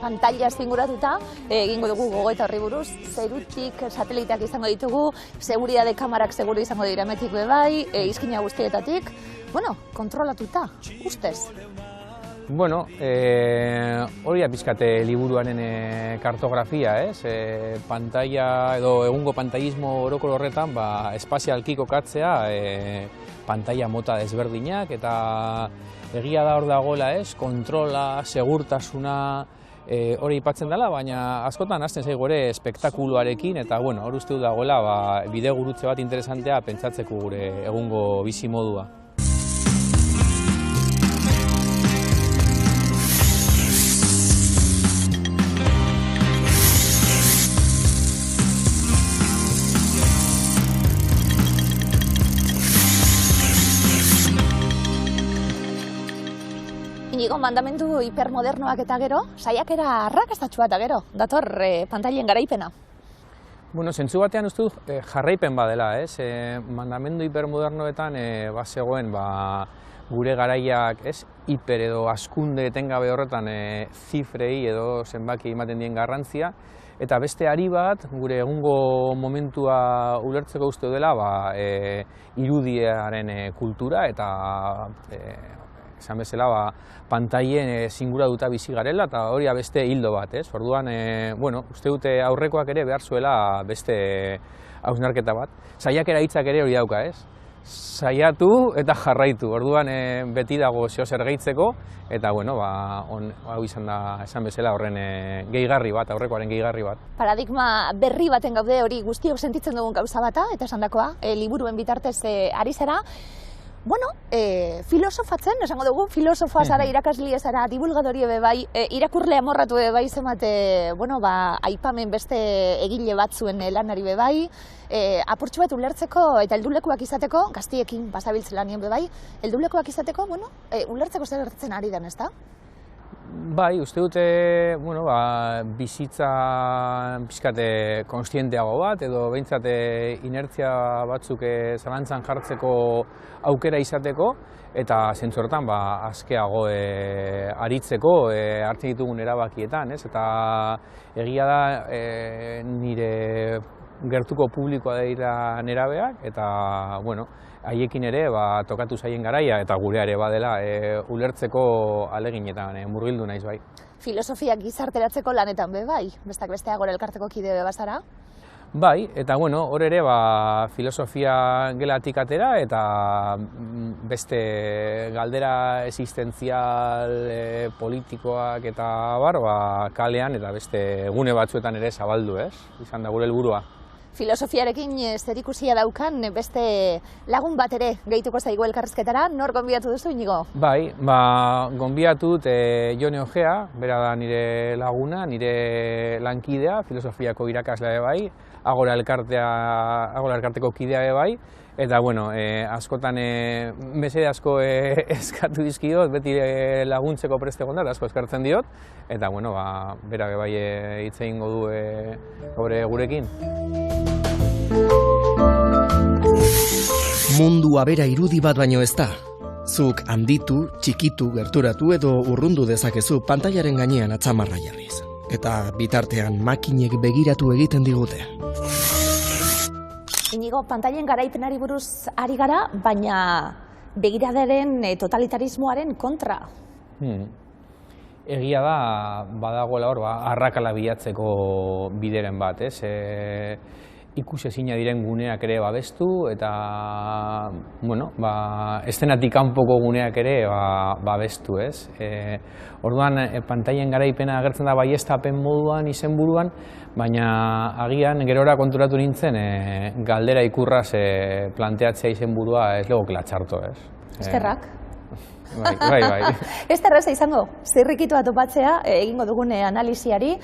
pantailaz inguratuta, egingo dugu gogoeta horri buruz, zerutik sateliteak izango ditugu, seguridade kamarak seguru izango dira hemetik bai, izkina guztietatik, bueno, kontrolatuta, ustez. Bueno, hori pixkate liburuaren kartografia, ez? Pantaila edo egungo pantailismo orokor horretan, espazialki kokatzea, pantaila mota desberdinak, eta egia da hor dagoela, ez? Kontrola, segurtasuna, hori aipatzen dela, baina askotan hasten zaigu ere espektakuluarekin, eta bueno, hor uste du dagoela bide gurutze bat interesantea pentsatzeko gure egungo bizi modua. Inigo, mandamendu hipermodernoak eta gero, saiakera arrakastatsua eta gero, dator pantailen garaipena. Bueno, zentzu batean uste dut jarraipen badela, ez? Mandamendu hipermodernoetan bazegoen gure garaiak, ez? Hiper edo askunde etengabe horretan zifrei edo zenbaki ematen dien garrantzia, eta beste ari bat, gure egungo momentua ulertzeko uste dela, irudiaren kultura eta esan bezala, pantailen singuratuta bizi garela, eta hori beste hildo bat, ez? Orduan, bueno, uste dute aurrekoak ere behar zuela beste hausnarketa bat. Saiakera hitzak ere hori dauka, ez? Saiatu eta jarraitu. Orduan, beti dago zeo zer gehitzeko, eta, bueno, hau izan da, esan bezala, horren gehigarri bat, aurrekoaren gehigarri bat. Paradigma berri baten gaude hori guztiok sentitzen dugun gauza bata, eta esandakoa, liburuen bitartez ari zara. Bueno, filosofatzen, esango dugu, filosofoa zara, irakaslia zara, divulgadorie bai, irakurle amorratu bai zemate, bueno, aipamen beste egile batzuen lanari bai, apurtxu bat ulertzeko eta heldulekuak izateko, gaztiekin bazabiltzela nien bai, heldulekuak izateko, bueno, ulertzeko zer gertatzen ari den, ezta? Bai, uste dute, bueno, bizitza pixkate konstienteago bat, edo behintzat inertzia batzuk zalantzan jartzeko aukera izateko, eta zentzu horretan askeago aritzeko hartzen ditugun erabakietan, ez? Eta egia da nire gertuko publikoa dira nerabeak, eta, bueno, haiekin ere tokatu zaien garaia eta gurea ere badela ulertzeko aleginetan murgildu naiz bai. Filosofia gizarteratzeko lanetan bai, bestak bestea Gora Elkarteko kide bazara? Bai, eta bueno, hor ere filosofia gelatik atera eta beste galdera existentzial politikoak eta kalean eta beste gune batzuetan ere zabaldu, ez? Izan da gure helburua. Filosofiarekin zerikusia daukan beste lagun bat ere gehituko zaigu elkarrizketara, nor gonbidatu duzu, Inigo? Bai, gonbidatu dut Jone Ojea, bera da nire laguna, nire lankidea, filosofiako irakaslea bai, Agora Elkarteko kidea bai, eta bueno, askotan mesede asko eskatu dizkiot, beti laguntzeko preste egon da, asko eskartzen diot, eta bueno, bera bai hitz egingo du gurekin. Mundua bera irudi bat baino ez da. Zuk handitu, txikitu, gerturatu edo urrundu dezakezu pantailaren gainean atzamarra jarriz. Eta bitartean makinek begiratu egiten digute. Inigo, pantailen garaipenari buruz ari gara, baina begiradaren totalitarismoaren kontra. Egia da, badagoela hor, arrakala bilatzeko bideren bat, ez? Ikusezina diren guneak ere babestu eta, bueno, eszenatik kanpoko guneak ere babestu, ez? Orduan, pantailen garaipena agertzen da baieztapen moduan, izenburuan, baina agian gerora konturatu nintzen galdera ikurraz planteatzea izenburua ez legokela txarto, ez? Eskerrak. Bai. Ez terraza izango, zirrikitu bat topatzea, egingo dugun analisiari,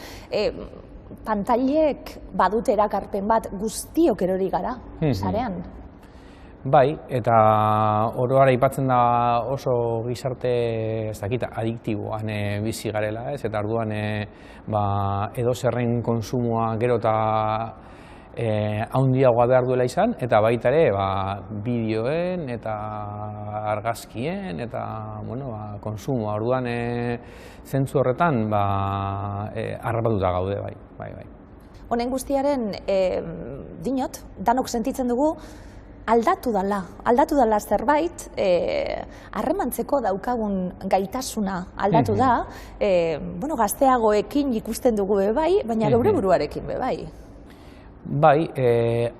pantailek badute erakarpen bat guztiok erori gara, sarean. Bai, eta oro gara aipatzen da oso gizarte, ez dakit, adiktiboan bizi garela, ez? Eta orduan edozerren konsumoa gero eta handiagoa behar duela izan, eta baita ere bideoen eta argazkien eta konsumoa. Orduan zentzu horretan harrapatuta gaude, bai. Honen guztiaren, dinot, danok sentitzen dugu, aldatu dala zerbait, harremantzeko daukagun gaitasuna aldatu da, gazteagoekin ikusten dugu bai, baina geure buruarekin bai. Bai,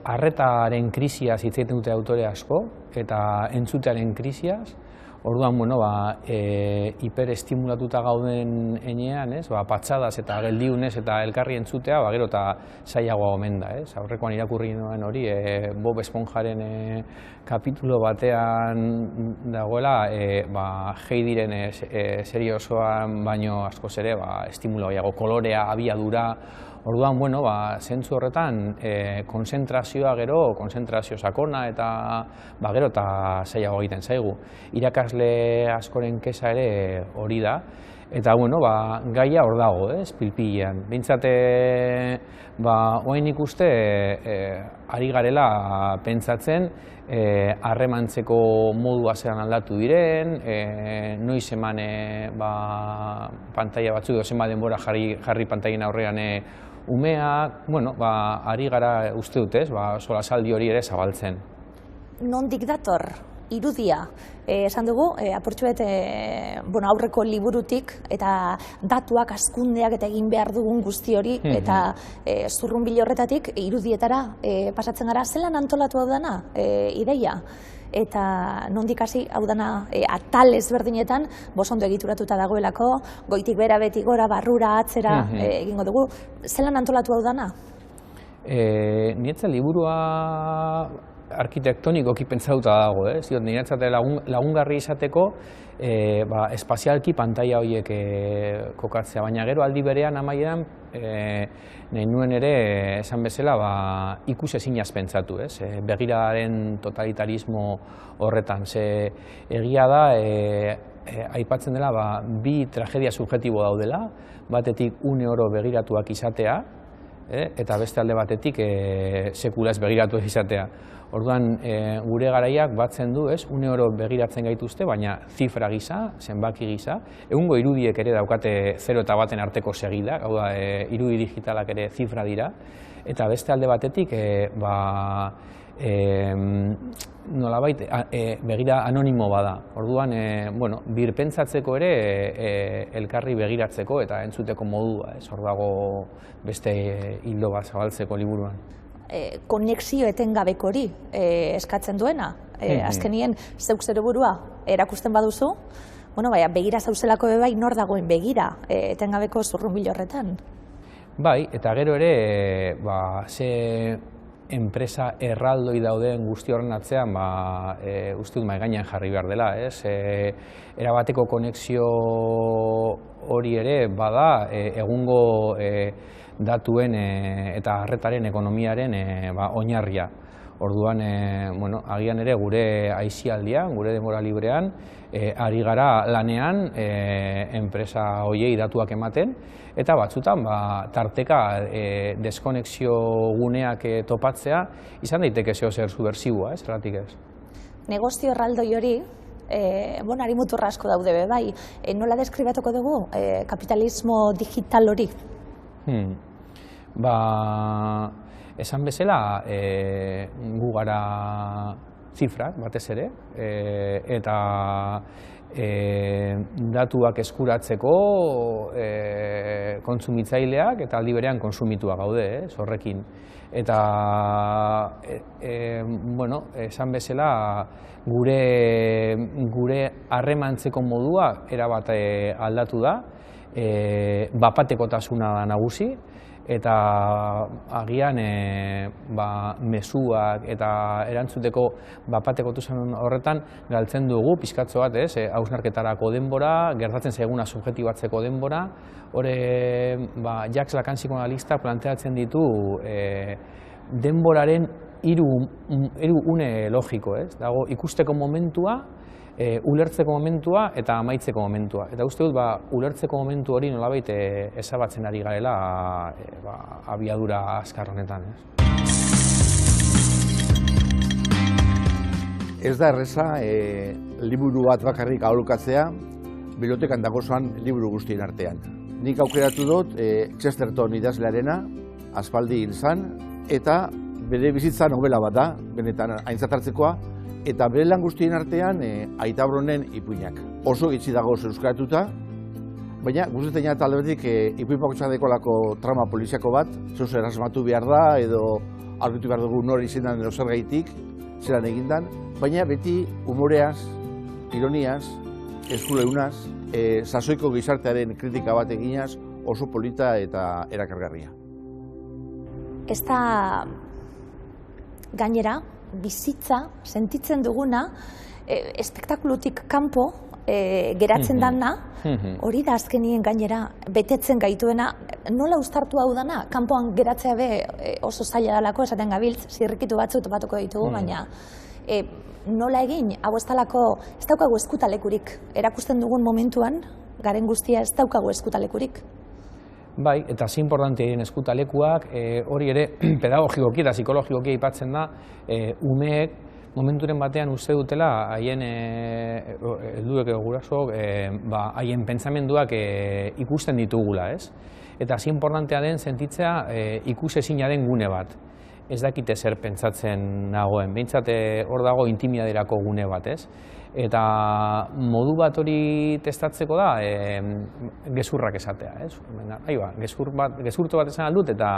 arretaren krisiaz hitz egiten dute autore asko, eta entzutearen krisiaz. Orduan, hiperestimulatuta gauden enean, patxadaz eta geldiunez eta elkarri entzutea, gero eta zailagoa omen da. Aurrekoan irakurri nuen hori, Bob Esponjaren kapitulo batean dagoela, Heidiren serie osoan baino askoz ere, estimulo gehiago, kolorea, abiadura. Orduan, zentzu horretan, konzentrazioa gero, konzentrazio sakona eta gero eta zailago egiten zaigu. Irakasle askoren kesa ere hori da, eta gaia hor dago, pilpilean. Bintzate, oain ikuste, ari garela pentsatzen, harremantzeko modua zelan aldatu diren, noiz eman pantaila batzuk, zenbat denbora jarri pantailen aurrean umeak, ari gara uste dut, solasaldi hori ere zabaltzen. Nondik dator irudia? Esan dugu, apurtxuet aurreko liburutik eta datuak, hazkundeak eta egin behar dugun guzti hori, eta zurrunbilo horretatik irudietara pasatzen gara, zelan antolatu hau dana ideia? Eta nondik hasi hau dana atal ezberdinetan ondo egituratuta dagoelako, goitik bera, betik gora, barrura, atzera egingo dugu. Zelan antolatu hau dana? Niretzat liburua arkitektonikoki pentsatuta dago, niretzat lagungarri izateko espazialki pantaila horiek kokatzea, baina gero aldi berean amaieran nahi nuen ere esan bezala ikusezinaz pentsatu, begiraren totalitarismo horretan. Egia da, aipatzen dela, bi tragedia subjektibo daudela, batetik une oro begiratuak izatea, eta beste alde batetik sekulaz begiratuak izatea. Orduan, gure garaiak batzen du, une oro begiratzen gaituzte, baina zifra gisa, zenbaki gisa. Egungo irudiek ere daukate 0 eta 1 arteko segida, hau da, irudi digitalak ere zifra dira. Eta beste alde batetik, nolabait, begira anonimo bada. Orduan, birpentsatzeko ere elkarri begiratzeko eta entzuteko modua, hor dago beste hildo bat zabaltzeko liburuan. Konexio etengabeko hori eskatzen duena. Azkenien, zeuk zero burua erakusten baduzu, begira zauzelako bai nor dagoen begira etengabeko zurrunbilo horretan. Bai, eta gero ere, ze enpresa erraldoi dauden guzti horren atzean, uste dut mahai gainean jarri behar dela. Erabateko konexio hori ere bada egungo datuen eta arretaren ekonomiaren oinarria. Orduan, agian ere gure aisialdian, gure denbora librean, ari gara lanean enpresa horiei datuak ematen, eta batzutan tarteka deskonexio guneak topatzea izan daiteke zer subversiboa, zergatik ez. Negozio erraldoi hori, harimuturra asko daude bai, nola deskribatuko dugu kapitalismo digital hori? Esan bezala, gu gara zifrak, batez ere, eta datuak eskuratzeko kontsumitzaileak eta aldi berean konsumituak gaude, horrekin. Eta, esan bezala, gure harremantzeko modua erabat aldatu da, bapatekotasuna da nagusi, eta agian mezuak eta erantzuteko bapatekotasun horretan galtzen dugu pixkatxo bat, hausnarketarako denbora, gertatzen zaiguna subjektibatzeko denbora. Hore, Jacques Lacan psikoanalista planteatzen ditu denboraren hiru une logiko, dago ikusteko momentua, ulertzeko momentua eta amaitzeko momentua. Eta uste dut, ulertzeko momentu hori nolabait ezabatzen ari garela abiadura azkar honetan. Ez da erreza liburu bat bakarrik aholkatzea bibliotekan dagozan liburu guztien artean. Nik aukeratu dut Chesterton idazlearena, aspaldi hil zan, eta bere bizitza novela bat da, benetan aintzatartzekoa, eta bere lan guztien artean Aita Bronen ipuinak. Oso gitzi dagoz euskaratuta, baina gustatzen jat aldetik ipuin bakoitzadekolako trama poliziako bat, zeus erasmatu behar da, edo argitu behar dugu nori izendan edo zergaitik, zelan egindan, baina beti humoreaz, ironiaz, eskuleunaz, sasoiko gizartearen kritika bat eginaz oso polita eta erakargarria. Ez da gainera, bizitza, sentitzen duguna, espektakulutik kanpo geratzen dana, hori da azkenien gainera betetzen gaituena, nola uztartu hau dana, kanpoan geratzea be oso zaila dalako, esaten gabiltz, zirrikitu batzu topatuko ditugu, baina nola egin, hau ez daukagu eskutalekurik, erakusten dugun momentuan, garen guztia ez daukagu eskutalekurik. Bai, eta zi importante egin eskutalekuak, hori ere pedagogikoki eta psikologikoki aipatzen da, umeek momenturen batean uste dutela haien helduek edo gurasoak haien pentsamenduak ikusten ditugula, ez? Eta zi importantea den sentitzea ikusezina den gune bat. Ez dakite zer pentsatzen nagoen, behintzat hor dago intimidaderako gune bat, ez? Eta modu bat hori testatzeko da gezurrak esatea, ez? Gezurto bat esan aldut eta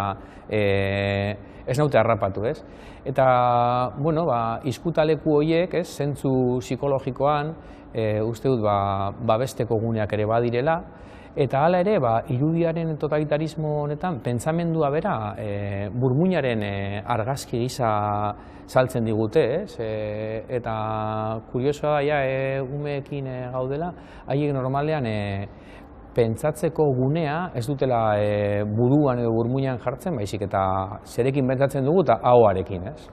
ez naute harrapatu, ez? Eta, bueno, izkutaleku horiek, ez, zentzu psikologikoan, uste dut, babesteko guneak ere badirela, eta hala ere, irudiaren totalitarismo honetan, pentsamendua bera, burmuinaren argazki gisa saltzen digute, ez? Eta kuriosoa da, umeekin gaudela, haiek normalean pentsatzeko gunea ez dutela buruan edo burmuinan jartzen, baizik eta zerekin pentsatzen dugu eta ahoarekin, ez?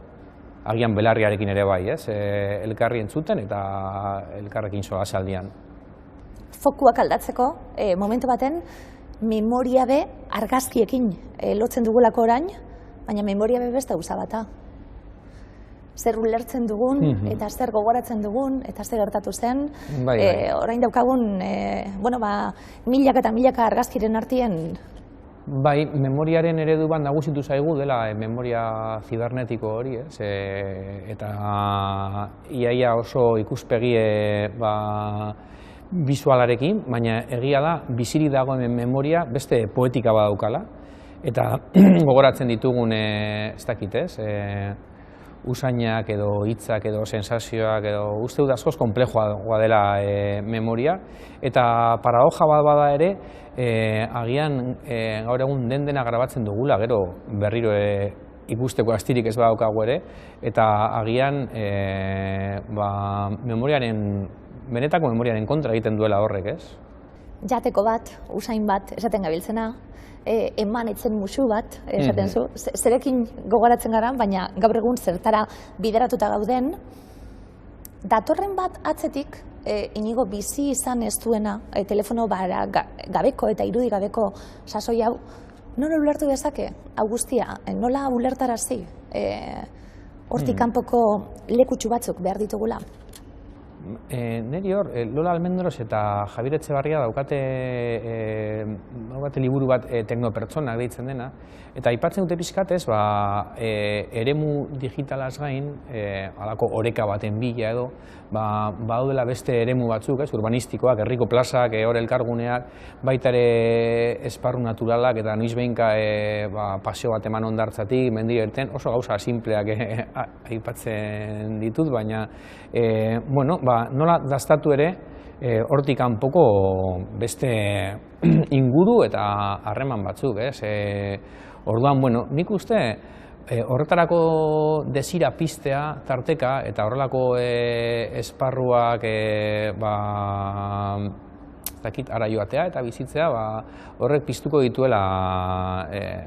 Agian belarriarekin ere bai, ez? Elkarri entzuten eta elkarrekin solasaldian. Fokuak aldatzeko, momentu baten, memoria be argazkiekin lotzen dugulako orain, baina memoria be beste gauza bata. Zer ulertzen dugun, eta zer gogoratzen dugun, eta zer gertatu zen. Orain daukagun, milaka eta milaka argazkiren artien. Bai, memoriaren eredu bat nagusitu zaigu dela memoria zibernetiko hori, ez? Eta iaia oso ikuspegi bisualarekin, baina egia da, bizirik dagoen memoria beste poetika bat daukala. Eta gogoratzen ditugun, ez dakit, ez? Usainak edo hitzak edo sensazioak edo uste dut askoz konplexua dela memoria. Eta paradoja bat bada ere, agian gaur egun dena grabatzen dugula, gero berriro ikusteko astirik ez badaukagu ere, eta agian benetako memoriaren kontra egiten duela horrek, ez? Jateko bat, usain bat, esaten gabiltzena, eman etzen musu bat, esaten zu, zerekin gogoratzen gara, baina gaur egun zertara bideratuta gauden, datorren bat atzetik, inigo bizi izan ez duena, telefono gabeko eta irudi gabeko sasoi hau, nola ulertu dezake, hau guztia, nola ulertarazi, hortik kanpoko lekutsu batzuk behar ditugula? Neri hor, Lola Almendros eta Javier Etxebarria daukate liburu bat teknopertsonak deitzen dena, eta aipatzen dute pixkat ez, eremu digitalaz gain, halako oreka baten bila edo, badaudela beste eremu batzuk, urbanistikoak, herriko plazak, hor elkarguneak, baita ere esparru naturalak eta noizbehinka paseo bat eman ondartzatik, mendi erten, oso gauza sinpleak aipatzen ditut, baina, nola dastatu ere, hortik kanpoko beste inguru eta harreman batzuk, ez? Orduan, nik uste horretarako desira piztea tarteka eta horrelako esparruak ara joatea eta bizitzea horrek piztuko dituela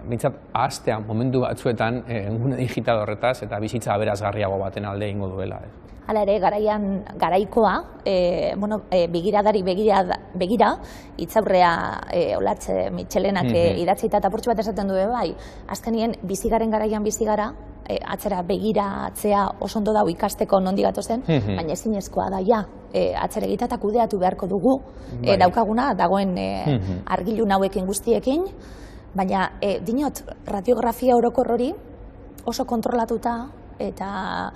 mintzat ahaztea momentu batzuetan gune digital horretaz eta bizitza aberazgarriago baten alde egingo duela. Hala ere, garaikoa, begiradari begira, itzaurrea Olatze Mitxelenak idatzita eta apurtxo bat esaten du bai, azkenien bizigaren garaian bizigara, atzera begiratzea oso ondo dago ikasteko nondik gatozen, baina ezinezkoa da ja, atzera egita eta kudeatu beharko dugu, daukaguna dagoen argilun hauekin guztiekin, baina dinot, radiografia orokor hori oso kontrolatuta eta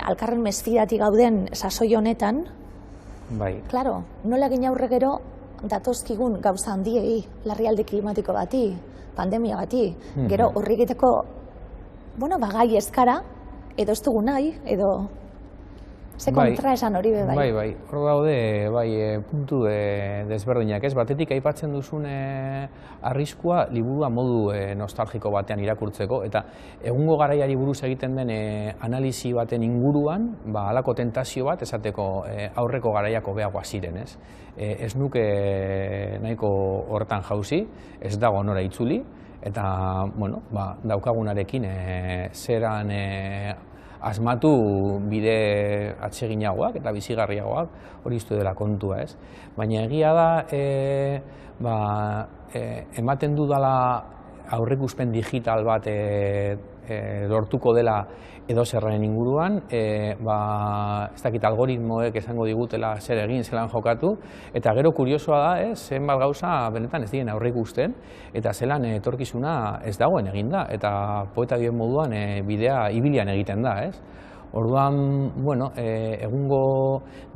alkarren mesfidatik gauden sasoi honetan, claro, nola egin aurre gero datozkigun gauza handiei, larrialdi klimatiko bati, pandemia bati, gero horri egiteko gai eskara, edo ez dugu nahi, edo ze kontra esan hori be bai. Bai, hor daude, puntu desberdinak, ez? Batetik aipatzen duzun arriskua liburua modu nostalgiko batean irakurtzeko, eta egungo garaiari buruz egiten den analisi baten inguruan, halako tentazio bat, esateko aurreko garaiako beagoa ziren, ez? Ez nuke nahiko horretan jauzi, ez dago nora itzuli, eta, daukagunarekin zeran asmatu bide atseginagoak eta bizigarriagoak hori iztu dela kontua, ez? Baina egia da, ematen dudala aurreikuspen digital bat lortuko dela edo zerren inguruan, ez dakit algoritmoek esango digutela zer egin, zelan jokatu, eta gero kuriosoa da, zenbat gauza benetan ez diren aurreikusten, eta zelan etorkizuna ez dagoen eginda, eta poeta dien moduan bidea ibilian egiten da, ez? Orduan, egungo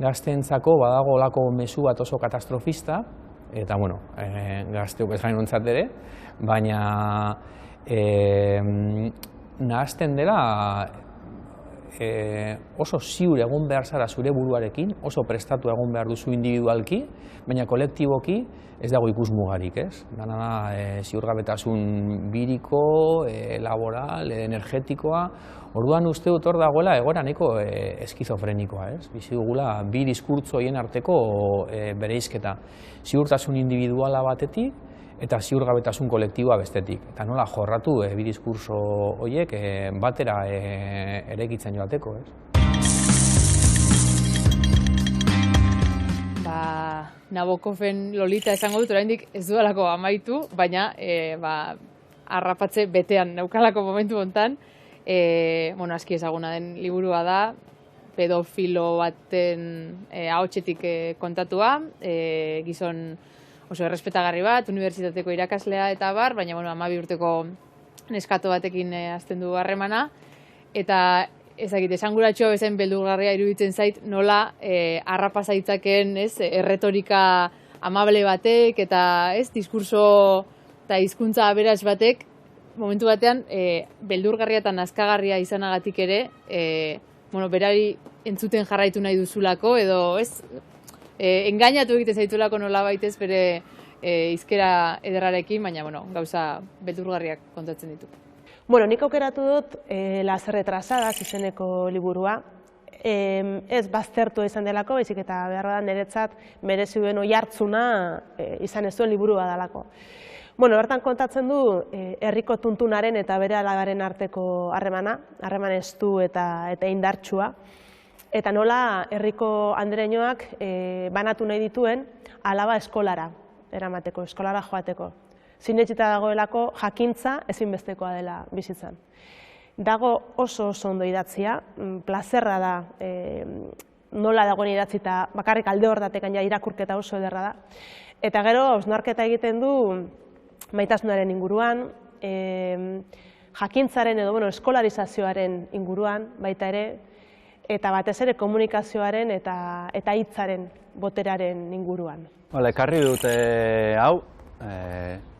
gazteentzako badago olako mezu bat oso katastrofista, eta, gazteuk ez gain ontzat ere, baina nahazten dela oso ziur egon behar zara zure buruarekin, oso prestatu egon behar duzu individualki, baina kolektiboki ez dago ikusmugarik, ez? Dana da ziurgabetasun biriko, laboral, energetikoa, orduan uste dut hor dagoela egoera nahiko eskizofrenikoa, ez? Bizi dugula bi diskurtso horien arteko bereizketa, ziurtasun individuala batetik, eta ziurgabetasun kolektiboa bestetik. Eta nola jorratu bi diskurso horiek batera eraikitzen joateko, ez? Nabokoven Lolita esango dut, oraindik ez duelako amaitu, baina harrapatze betean naukalako momentu hontan. Aski ezaguna den liburua da, pedofilo baten ahotsetik kontatua, gizon oso errespetagarri bat, unibertsitateko irakaslea eta bar, baina 12 urteko neskato batekin hasten du harremana, eta ezagite, esanguratxoa bezain beldurgarria iruditzen zait nola harrapa zaitzaken erretorika amable batek eta diskurso eta hizkuntza aberats batek momentu batean beldurgarria eta nazkagarria izanagatik ere berari entzuten jarraitu nahi duzulako edo engainatu egiten zaitulako nola baitez bere hizkera ederrarekin, baina gauza beldurgarriak kontatzen ditu. Nik aukeratu dut Las retrasadas izeneko liburua. Ez baztertu izan delako, baizik eta behar da niretzat merezi duen oihartzuna izan ez duen liburua dalako. Bertan kontatzen du herriko tuntunaren eta bere alabaren arteko harreman estu eta indartsua. Eta nola herriko andereñoak banatu nahi dituen alaba eskolara eramateko, eskolara joateko. Sinetsita dagoelako jakintza ezinbestekoa dela bizitzan. Dago oso ondo idatzia, plazerra da nola dagoen idatzita bakarrik alde hordatekan irakurketa oso ederra da. Eta gero hausnarketa egiten du maitasunaren inguruan, jakintzaren edo eskolarizazioaren inguruan baita ere, eta batez ere komunikazioaren eta hitzaren boteraren inguruan. Ekarri dute hau,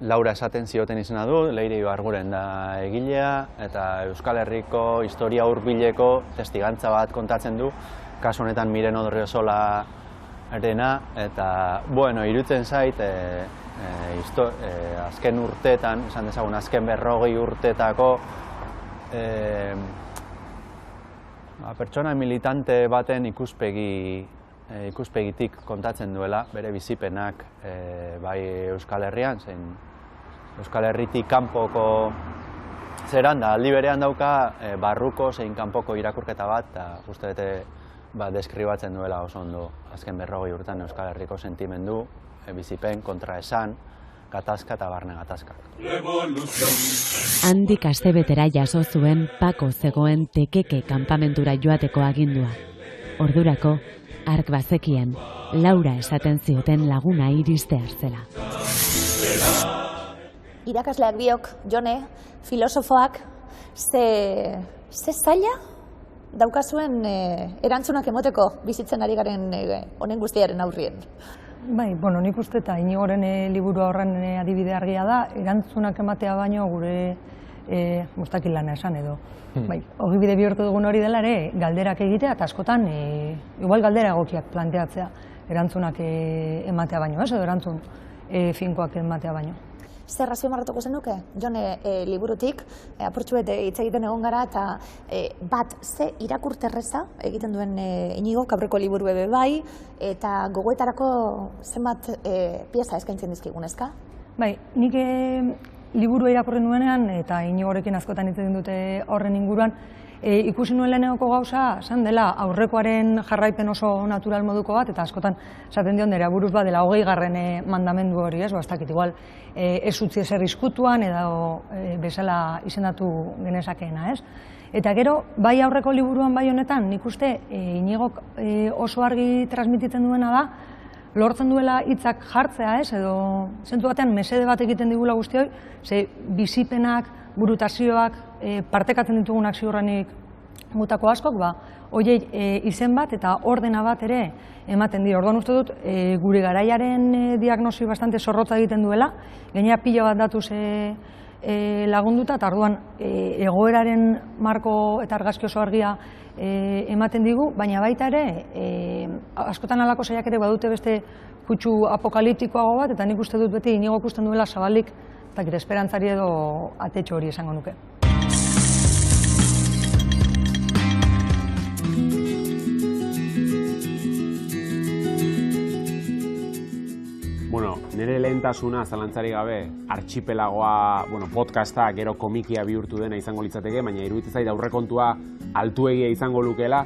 Laura esaten zioten izena du, Leire Ibarguren da egilea, eta Euskal Herriko historia hurbileko testigantza bat kontatzen du, kasu honetan Miren Odriozola arena, eta, iruditzen zait, azken urteetan, esan dezagun, azken 40 urteetako pertsona militante baten ikuspegitik kontatzen duela, bere bizipenak bai Euskal Herrian, zein Euskal Herritik kanpoko zeran da, aldi berean dauka barruko zein kanpoko irakurketa bat, eta uste dute deskribatzen duela oso ondo azken 40 urtean Euskal Herriko sentimendu, bizipen, kontraesan, gatazka eta barne gatazka. Handik astebetera jaso zuen Pako zegoen Tekeke kanpamentura joateko agindua. Ordurako, hark bazekien, Laura esaten zioten laguna iristear zela. Irakasleak biok, Jone, filosofoak, ze zaila daukazuen erantzunak emoteko bizitzen ari garen honen guztiaren aurrien? Bai, nik uste eta Inigoren liburua horren adibide argia da, erantzunak ematea baino gure mustakil lana esan edo. Bai, ogibide bihurtu dugun hori dela ere, galderak egitea eta askotan, igual galdera egokiak planteatzea, erantzunak ematea baino, edo erantzun finkoak ematea baino. Zer azpimarratuko zenuke, Jone, liburutik, apurtxu bete hitz egiten egon gara, eta bat, ze irakurterreza egiten duen Inigo, aurreko liburu ebe bai, eta gogoetarako zenbat pieza eskaintzen dizkigun, ezka? Bai, nik liburu irakurri nuenean, eta Inigorekin askotan hitz egin dute horren inguruan, ikusi nuen lehenengoko gauza, esan dela aurrekoaren jarraipen oso natural moduko bat, eta askotan esaten dion dira buruz bat dela 20. Mandamendu hori, ez dakit, igual ez utzi ezer izkutuan edo bezala izendatu genezakeena, ez? Eta gero, bai aurreko liburuan bai honetan, nik uste Inigok oso argi transmititzen duena da, lortzen duela hitzak jartzea, ez? Edo zentu batean mesede bat egiten digula guztioi, ze bizipenak, burutazioak, partekatzen ditugunak ziurrenik gutako askok, horiei izen bat eta ordena bat ere ematen dira. Orduan uste dut, gure garaiaren diagnosi bastante zorrotza egiten duela, gainera pila bat datuz lagunduta, eta orduan egoeraren marko eta argazki oso argia ematen digu, baina baita ere, askotan alako saiak ere badute beste kutsu apokaliptikoago bat, eta nik uste dut beti Inigo ikusten duela zabalik, eta esperantzari edo atetxo hori esango nuke. Nire lehentasuna, zalantzarik gabe, artxipelagoa, podcasta, gero komikia bihurtu dena izango litzateke, baina iruditzen zait aurrekontua altuegia izango lukeela.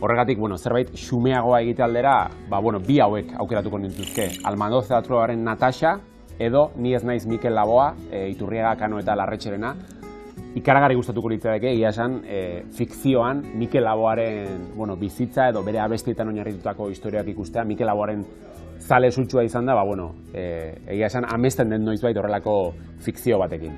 Horregatik, zerbait xumeagoa egite aldera, bi hauek aukeratuko nintuzke. Almandoz teatroaren Natasha, edo Ni ez naiz Mikel Laboa, Iturriaga, Kano eta Larretxerena. Ikaragarri gustatuko litzateke, egia esan, fikzioan Mikel Laboaren bizitza edo bere abestietan oinarritutako historiak ikustea, Mikel Laboaren zale sutsua izan da, egia esan amesten den noizbait horrelako fikzio batekin.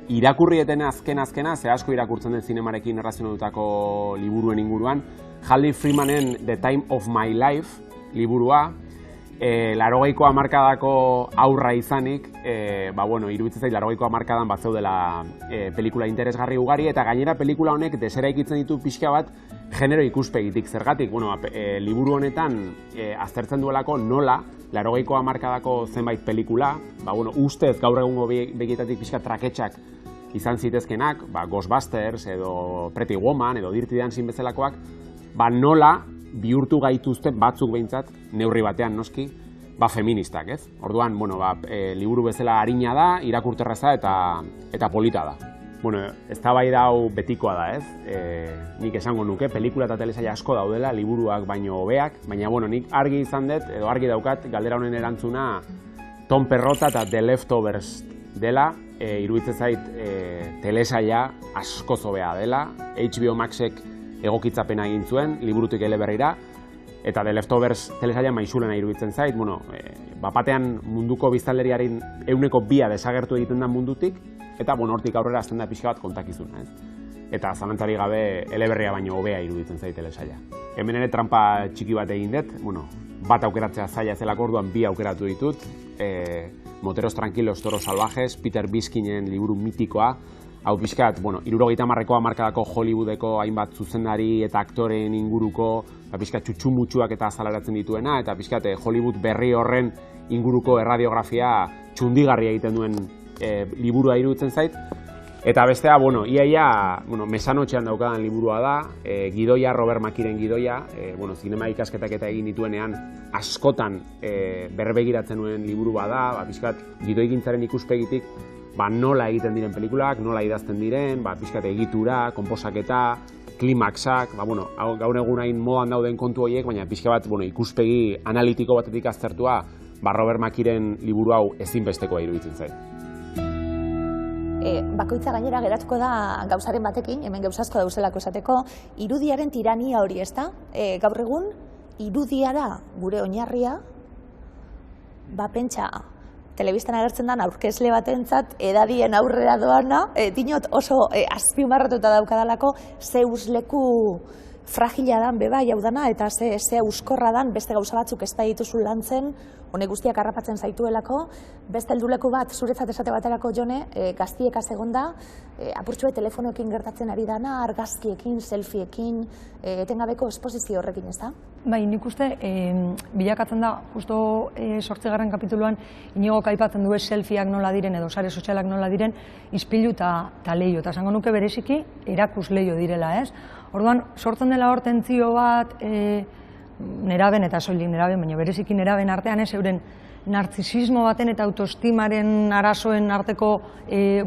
Irakurrieten azkena, ze asko irakurtzen den zinemarekin errazionatutako liburuen inguruan, Hallie Freemanen The Time of My Life liburua, 80ko hamarkadako aurra izanik, iruditzen zait 80ko hamarkadan bat zeudela pelikula interesgarri ugari, eta gainera pelikula honek deseraikitzen ditu pixka bat genero ikuspegitik. Zergatik, liburu honetan aztertzen duelako nola 80ko hamarkadako zenbait pelikula, ustez gaur egungo begietatik pixka traketxak izan zitezkenak, Ghostbusters edo Pretty Woman edo Dirty Dancing bezalakoak, nola bihurtu gaituzten batzuk behintzat, neurri batean noski, feministak, ez? Orduan, liburu bezala arina da, irakurterraza eta polita da. Eztabaida hau betikoa da, ez? Nik esango nuke, pelikula eta telesaila asko daudela, liburuak baino hobeak, baina, nik argi izan dut, edo argi daukat, galdera honen erantzuna Tom Perrotta eta The Leftovers dela, iruditzen zait telesaila askoz hobea dela, HBO Maxek egokitzapena egin zuen, liburutik eleberrira, eta The Leftovers telesaila maixulena iruditzen zait, batean munduko biztanleriaren 2% desagertu egiten da mundutik, eta hortik aurrera azten da pixka bat kontakizuna, ez? Eta zalantzari gabe eleberria baino hobea iruditzen zait telesaila. Hemen ere trampa txiki bat egin dut, bat aukeratzea zaila zelako, orduan 2 aukeratu ditut, Moteros Tranquilos, Toros Salvajes, Peter Biskinen liburu mitikoa, hau pixkat, 70ko hamarkadako Hollywoodeko hainbat zuzendari eta aktoreen inguruko, pixkat txutxumutxuak eta azaleratzen dituena, eta pixkat Hollywood berri horren inguruko erradiografia txundigarria egiten duen liburua iruditzen zait. Eta bestea, iaia, mesanotxean daukadan liburua da, gidoia, Robert Makiren gidoia, zinema ikasketak eta egin dituenean askotan berbegiratzen nuen liburu bada, pixkat gidoigintzaren ikuspegitik, nola egiten diren pelikulak, nola idazten diren, pixkat egitura, konposaketa, klimaksak, gaur egun hain modan dauden kontu horiek, baina pixka bat ikuspegi analitiko batetik aztertua, Robert Makiren liburu hau ezinbestekoa iruditzen zait. Bakoitza gainera geratuko da gauzaren batekin, hemen gauzazko dauzelako esateko, irudiaren tirania hori, ezta? Gaur egun, irudiara gure oinarria, pentsa, telebistan agertzen den aurkezle batentzat edadien aurrera doana, dinot oso azpimarratuta daukadalako ze leku fragila dan bebai hau dana, eta ze euskorra dan beste gauza batzuk ez da dituzu lantzen, honek guztiak harrapatzen zaituelako, beste helduleku bat zuretzat esate baterako Jone, gaztiekaz egonda, apurtxoe telefonoekin gertatzen ari dana, argazkiekin, selfieekin, etengabeko esposizio horrekin, ez da? Bai, nik uste, bilakatzen da, justo 8. kapituluan, Iñigok aipatzen du selfieak nola diren edo sare sozialak nola diren, ispilu eta leio, eta esango nuke bereziki erakus leio direla, ez? Orduan, sortzen dela hor tentzio bat, neraben eta soilik neraben, baina bereziki neraben artean ez, euren nartzisismo baten eta autoestimaren arazoen arteko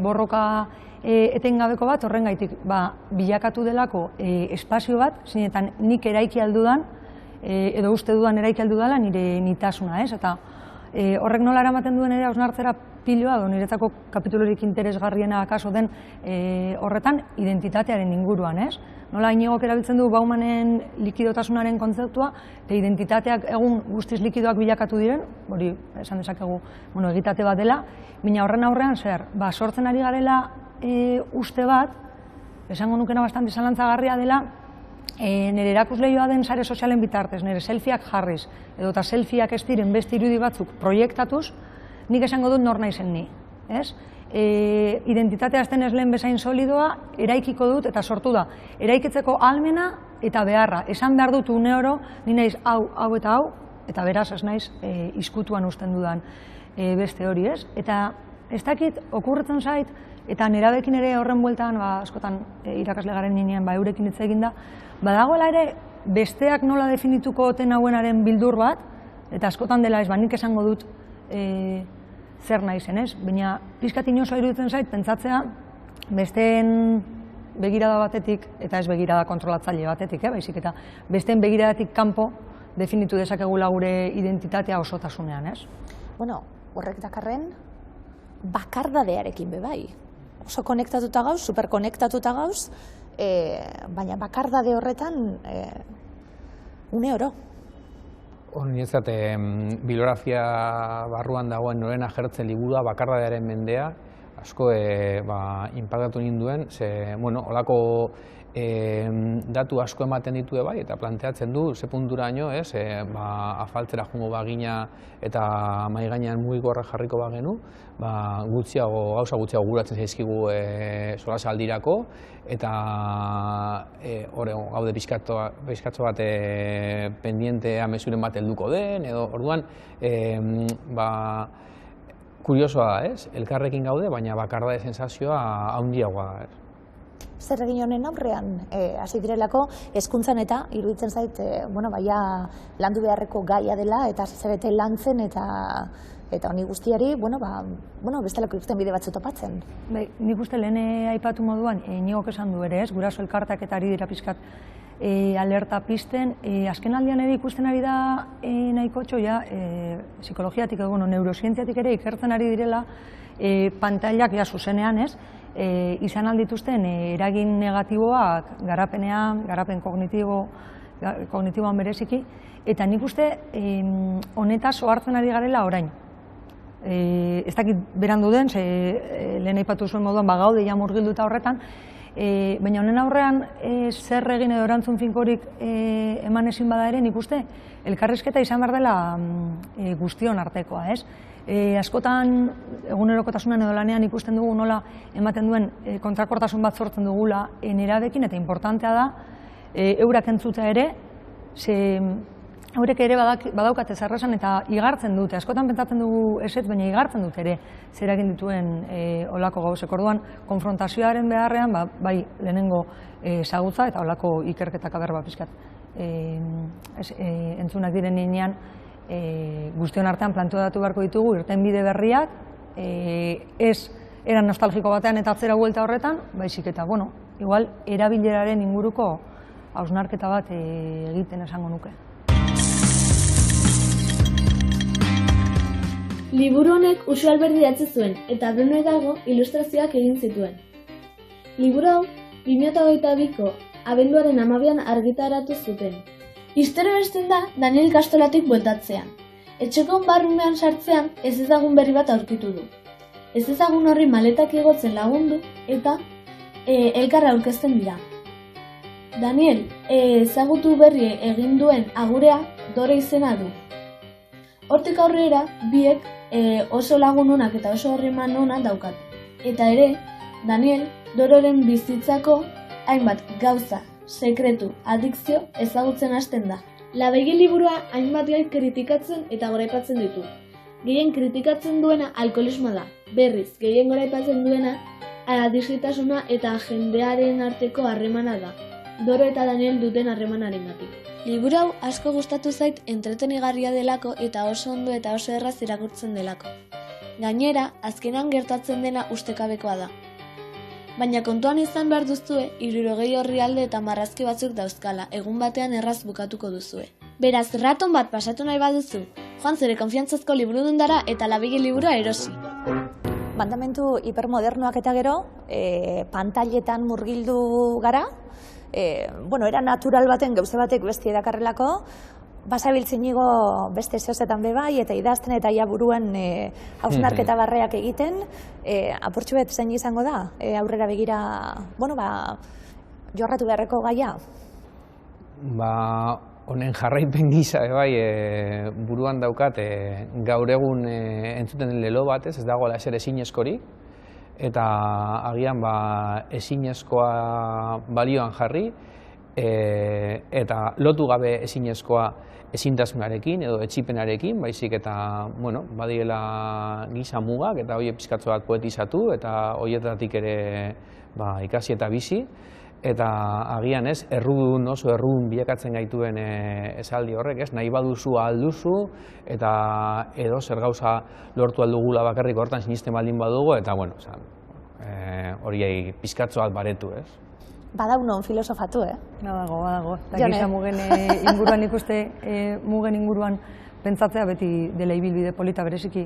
borroka etengabeko bat, horrengaitik bilakatu delako espazio bat, zinetan nik eraiki aldudan, edo uste dudan eraiki aldudala nire nitasuna, ez? Eta horrek nola eramaten duen ere hausnartzera piloa, niretzako kapitulorik interesgarriena akaso den horretan identitatearen inguruan, ez? Nola Iñigok erabiltzen du Baumanen likidotasunaren kontzeptua, eta identitateak egun guztiz likidoak bilakatu diren, hori esan dezakegu egitate bat dela, baina horren aurrean zer, sortzen ari garela uste bat, esango nukena bastante zalantzagarria dela, nire erakusleioa den sare sozialen bitartez, nire selfieak jarriz, edo eta selfieak ez diren beste irudi batzuk proiektatuz, nik esango dut nor naizen ni, ez? Identitatea azten ez lehen bezain solidoa, eraikiko dut eta sortu da. Eraikitzeko ahalmena eta beharra. Esan behar dut une oro, ni naiz hau eta hau, eta beraz ez naiz izkutuan usten dudan beste hori, ez? Eta ez dakit, okurretzen zait, eta nerabekin ere horren bueltan, askotan irakasle garen ninean, eurekin hitz eginda, badagoela ere besteak nola definituko oten hauenaren bildur bat, eta askotan dela ez, nik esango dut zer nahi zen, ez? Baina pixkat inozoa iruditzen zait, pentsatzea besteen begirada batetik, eta ez begirada kontrolatzaile batetik, baizik, eta besteen begiradatik kanpo definitu dezakegula gure identitatea osotasunean, ez? Bueno, horrek dakarren bakardadearekin bebai. Oso konektatuta gauz, superkonektatuta gauz, baina bakardade horretan une oro. Niretzat, bibliografia barruan dagoen Norena Hertzen liburua bakardadearen mendea, asko inpaktatu ninduen, ze, holako datu asko ematen ditu bai, eta planteatzen du, ze punturaino, afaltzera jungo bagina eta mahai gainean mugikorra jarriko bagenu, gauza gutxiago guratzen zaizkigu solasaldirako, eta gaude pixkatxo bat pendientea mezuren bat helduko den, edo orduan, kuriosoa da, ez? Elkarrekin gaude, baina bakardade sensazioa handiagoa da, ez? Zer egin honen aurrean hasi direlako hezkuntzan eta iruditzen zait landu beharreko gaia dela eta hasi zarete lantzen eta honi guztiari bestelako irtenbide batzu topatzen. Nik uste lehen aipatu moduan Iñigok esan du ere, ez? Guraso elkarteak eta ari dira pixkat alerta pizten. Azken aldian ere ikusten ari da nahikotxo psikologiatik edo neurozientziatik ere ikertzen ari direla pantailak zuzenean, ez? Izan aldituzten eragin negatiboak garapenean, garapen kognitiboan bereziki, eta nik uste honetaz ohartzen ari garela orain. Ez dakit berandu den, lehen aipatu zuen moduan gaude ja murgilduta horretan, baina honen aurrean zer egin edo erantzun finkorik eman ezin bada ere, nik uste elkarrizketa izan behar dela guztion artekoa, ez? Askotan egunerokotasunan edo lanean ikusten dugu nola ematen duen kontrakortasun bat sortzen dugula nerabekin, eta importantea da eurak entzutea ere, eurek ere badaukate zerresan eta igartzen dute. Askotan pentsatzen dugu eset, baina igartzen dute ere zer egin dituen olako gauzek. Orduan, konfrontazioaren beharrean, bai lehenengo ezagutza eta olako ikerketak aberba pixkat entzunak diren ninean, guztion artean planteatu beharko ditugu irtenbide berriak, ez era nostalgiko batean eta atzera buelta horretan, baizik eta, bueno, igual, erabileraren inguruko hausnarketa bat egiten esango nuke. Liburu honek Uxue Albert idatzi zuen eta Bruno Hidalgo ilustrazioak egin zituen. Liburu hau 2022ko abenduaren 12an argitaratu zuten. Istorio hasten da Daniel Kastolatik bueltatzean. Etxeko barrumean sartzean ez ezagun berri bat aurkitu du. Ez ezagun horri maletak igotzen lagundu eta elkar aurkezten dira. Daniel ezagutu berri egin duen agurea Dore izena du. Hortik aurrera biek oso lagun onak eta oso harreman ona daukate. Eta ere, Daniel Dororen bizitzako hainbat gauza, sekretu, adikzio ezagutzen hasten da. Labegi liburua hainbat gai kritikatzen eta goraipatzen ditu. Gehien kritikatzen duena alkoholismoa da. Berriz, gehien goraipatzen duena adikziotasuna eta jendearen arteko harremana da. Doro eta Daniel duten harremanarengatik. Liburu hau asko gustatu zait entretenigarria delako eta oso ondo eta oso erraz irakurtzen delako. Gainera, azkenan gertatzen dena ustekabekoa da. Baina kontuan izan behar duzue, 60 orrialde eta marrazki batzuk dauzkala, egun batean erraz bukatuko duzue. Beraz, raton bat pasatu nahi baduzu, joan zure konfiantzazko liburudendara eta Labegi liburua erosi. Mandamentu hipermodernoak eta gero, pantailetan murgildu gara, era natural baten gauza batek besti erakarrelako, basabiltzen igo beste zehozetan bebai eta idazten eta ia buruan hausnarketa barreak egiten, apurtxu bet zein izango da, aurrera begira, jorratu beharreko gaia? Honen jarraipen gisa, buruan daukat, gaur egun entzuten lelo batez, ez dagoela ezer ezinezkori, eta agian ezinezkoa balioan jarri, eta lotu gabe ezinezkoa ezintasunarekin edo etsipenarekin, baizik eta badiela gisa mugak eta horiek pizkatxo bat poetizatu eta horietatik ere ikasi eta bizi. Eta agian ez, oso errudun bilakatzen gaituen esaldi horrek, ez, nahi baduzu alduzu eta edo zer gauza lortu aldugula bakarrik hortan sinisten baldin badugu, eta hori pizkatxo bat baretu, ez. Badaunon filosofatu, Badago. Eta gisa mugen inguruan ikuste, mugen inguruan pentsatzea beti dela ibilbide polita bereziki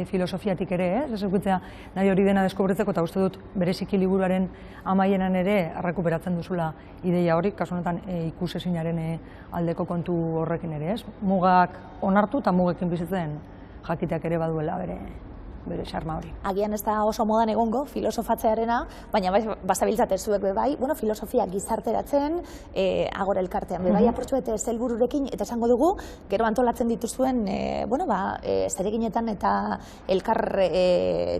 filosofiatik ere, ez egutzea nahi hori dena deskubritzeko, eta uste dut bereziki liburuaren amaienan ere errekuperatzen duzula ideia hori, kasu honetan ikusezinaren aldeko kontu horrekin ere, ez? Mugak onartu eta mugekin bizitzen jakiteak ere baduela bere xarma hori. Agian ez da oso modan egongo filosofatzearena, baina bazabiltzate zuek bebai, filosofia gizarteratzen, agora elkartean bebai apurtxu eta helbururekin, eta esango dugu, gero antolatzen dituzuen, zereginetan eta elkar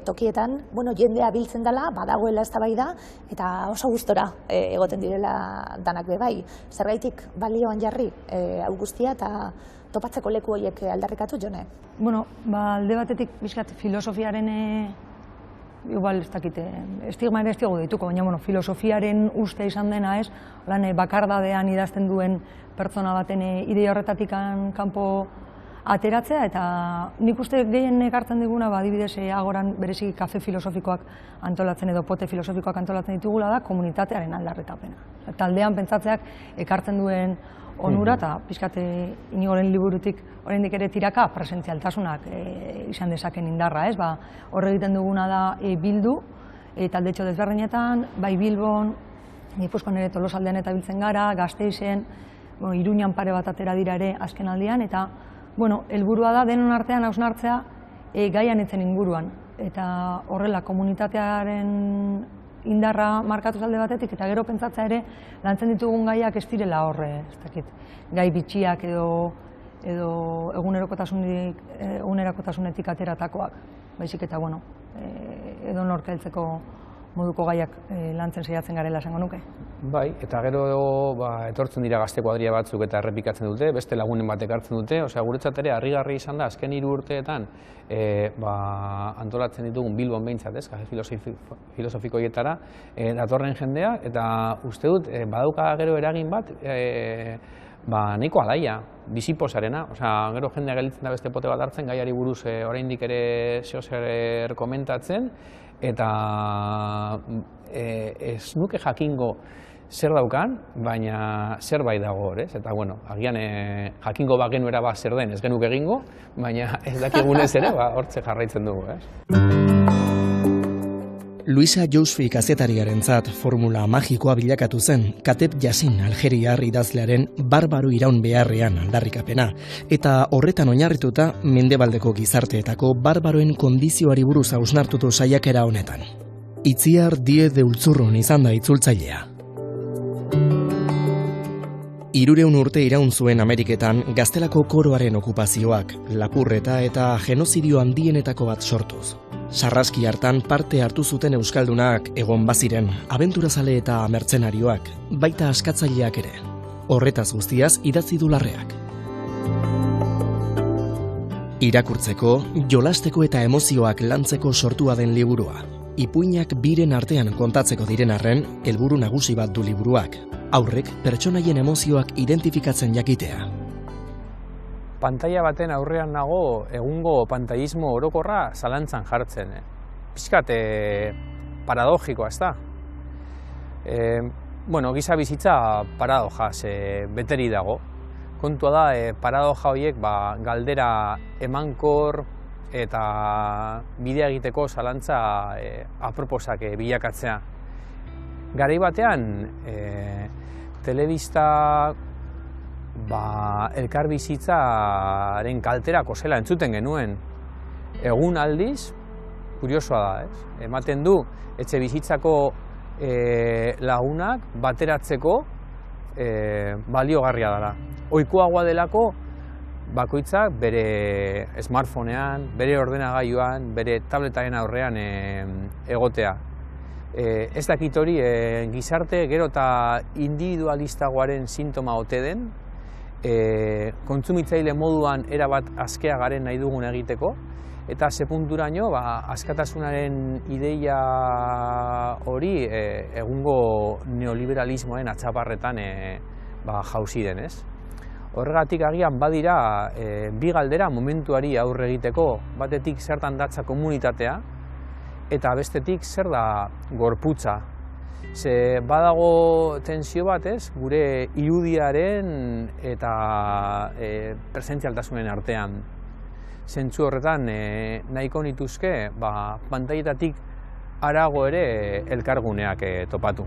tokietan, jendea biltzen dela, badagoela eztabaida, eta oso gustora egoten direla danak bebai. Zergaitik balioan jarri hau guztia eta topatzeko leku horiek aldarrikatu, Jone? Alde batetik, bizkat, filosofiaren, igual ez dakite, estigma ere estiago dituko, baina filosofiaren uste izan dena ez, bakardadean idazten duen pertsona baten ideia horretatik kanpo ateratzea, eta nik uste gehien ekartzen diguna, adibidez, agoran bereziki kafe filosofikoak antolatzen edo pote filosofikoak antolatzen ditugula da, komunitatearen aldarrikapena. Taldean pentsatzeak ekartzen duen onura, eta pixkat Inigoren liburutik oraindik ere tiraka presentzialtasunak izan dezaken indarra, ez? Horre egiten duguna da bildu, taldetxo desberdinetan, bai Bilbon, Gipuzkoan ere Tolosaldean eta biltzen gara, Gasteizen, Iruñan pare bat atera dira ere azken aldian, eta helburua da denon artean hausnartzea gaian etzen inguruan, eta horrela komunitatearen indarra markatu alde batetik, eta gero pentsatzea ere lantzen ditugun gaiak ez direla horre, ez dakit, gai bitxiak edo egunerokotasunetik ateratakoak, baizik eta, edo nork heltzeko moduko gaiak lantzen saiatzen garela esango nuke. Bai, eta gero etortzen dira gazte kuadria batzuk eta errepikatzen dute, beste lagunen batek hartzen dute, guretzat ere harrigarri izan da, azken 3 urteetan antolatzen ditugun Bilbon behintzat, ez, kafe filosofikoietara, datorren jendea, eta uste dut, badauka gero eragin bat, nahiko alaia, biziposarena, gero jendea gelditzen da beste pote bat hartzen, gaiari buruz oraindik ere zeozer komentatzen, eta ez nuke jakingo zer daukan, baina zerbait dago hor, ez? Eta, bueno, agian jakingo bagenuera zer den, ez genuk egingo, baina ez dakigunez ere, hortze jarraitzen dugu, ez? Luisa Yousfi kazetariarentzat formula magikoa bilakatu zen Kateb Yassin Algeriar idazlearen Barbaro iraun beharrean aldarrikapena, eta horretan oinarrituta mendebaldeko gizarteetako barbaroen kondizioari buruz hausnartutu saiakera honetan. Itziar Die de Ultzurrun izan da itzultzailea. 300 urte iraun zuen Ameriketan Gaztelako koroaren okupazioak, lapurreta eta genozidio handienetako bat sortuz. Sarraski hartan parte hartu zuten euskaldunak egon baziren, abenturazale eta mertzenarioak, baita askatzaileak ere. Horretaz guztiaz idatzi du larreak. Irakurtzeko, jolasteko eta emozioak lantzeko sortua den liburua. Ipuinak biren artean kontatzeko diren arren, helburu nagusi bat du liburuak. Aurrek pertsonaien emozioak identifikatzen jakitea. Pantaila baten aurrean nago egungo pantailismo orokorra zalantzan jartzen. Pixkat paradogikoa, ez da? Bueno, giza bizitza paradojaz beteri dago. Kontua da, paradoja horiek galdera emankor eta bidea egiteko zalantza aproposak bilakatzea. Garai batean, telebista elkarbizitzaren kalterako zela entzuten genuen. Egun aldiz, kuriosoa da, ez? Ematen du, etxe bizitzako lagunak bateratzeko baliogarria dela. Ohikoagoa delako, bakoitzak bere smartphonean, bere ordenagailuan, bere tabletaren aurrean egotea. Ez dakit hori gizarte gero eta individualistagoaren sintoma ote den, kontsumitzaile moduan erabat askea garen nahi dugun egiteko, eta ze punturaino askatasunaren ideia hori egungo neoliberalismoaren atzaparretan jauzi denez. Horregatik agian badira bi galdera momentuari aurre egiteko, batetik zertan datza komunitatea, eta bestetik zer da gorputza. Ze badago tensio bat, ez, gure irudiaren eta presentzialtasunen artean. Zentzu horretan nahiko nituzke pantailetatik harago ere elkarguneak topatu.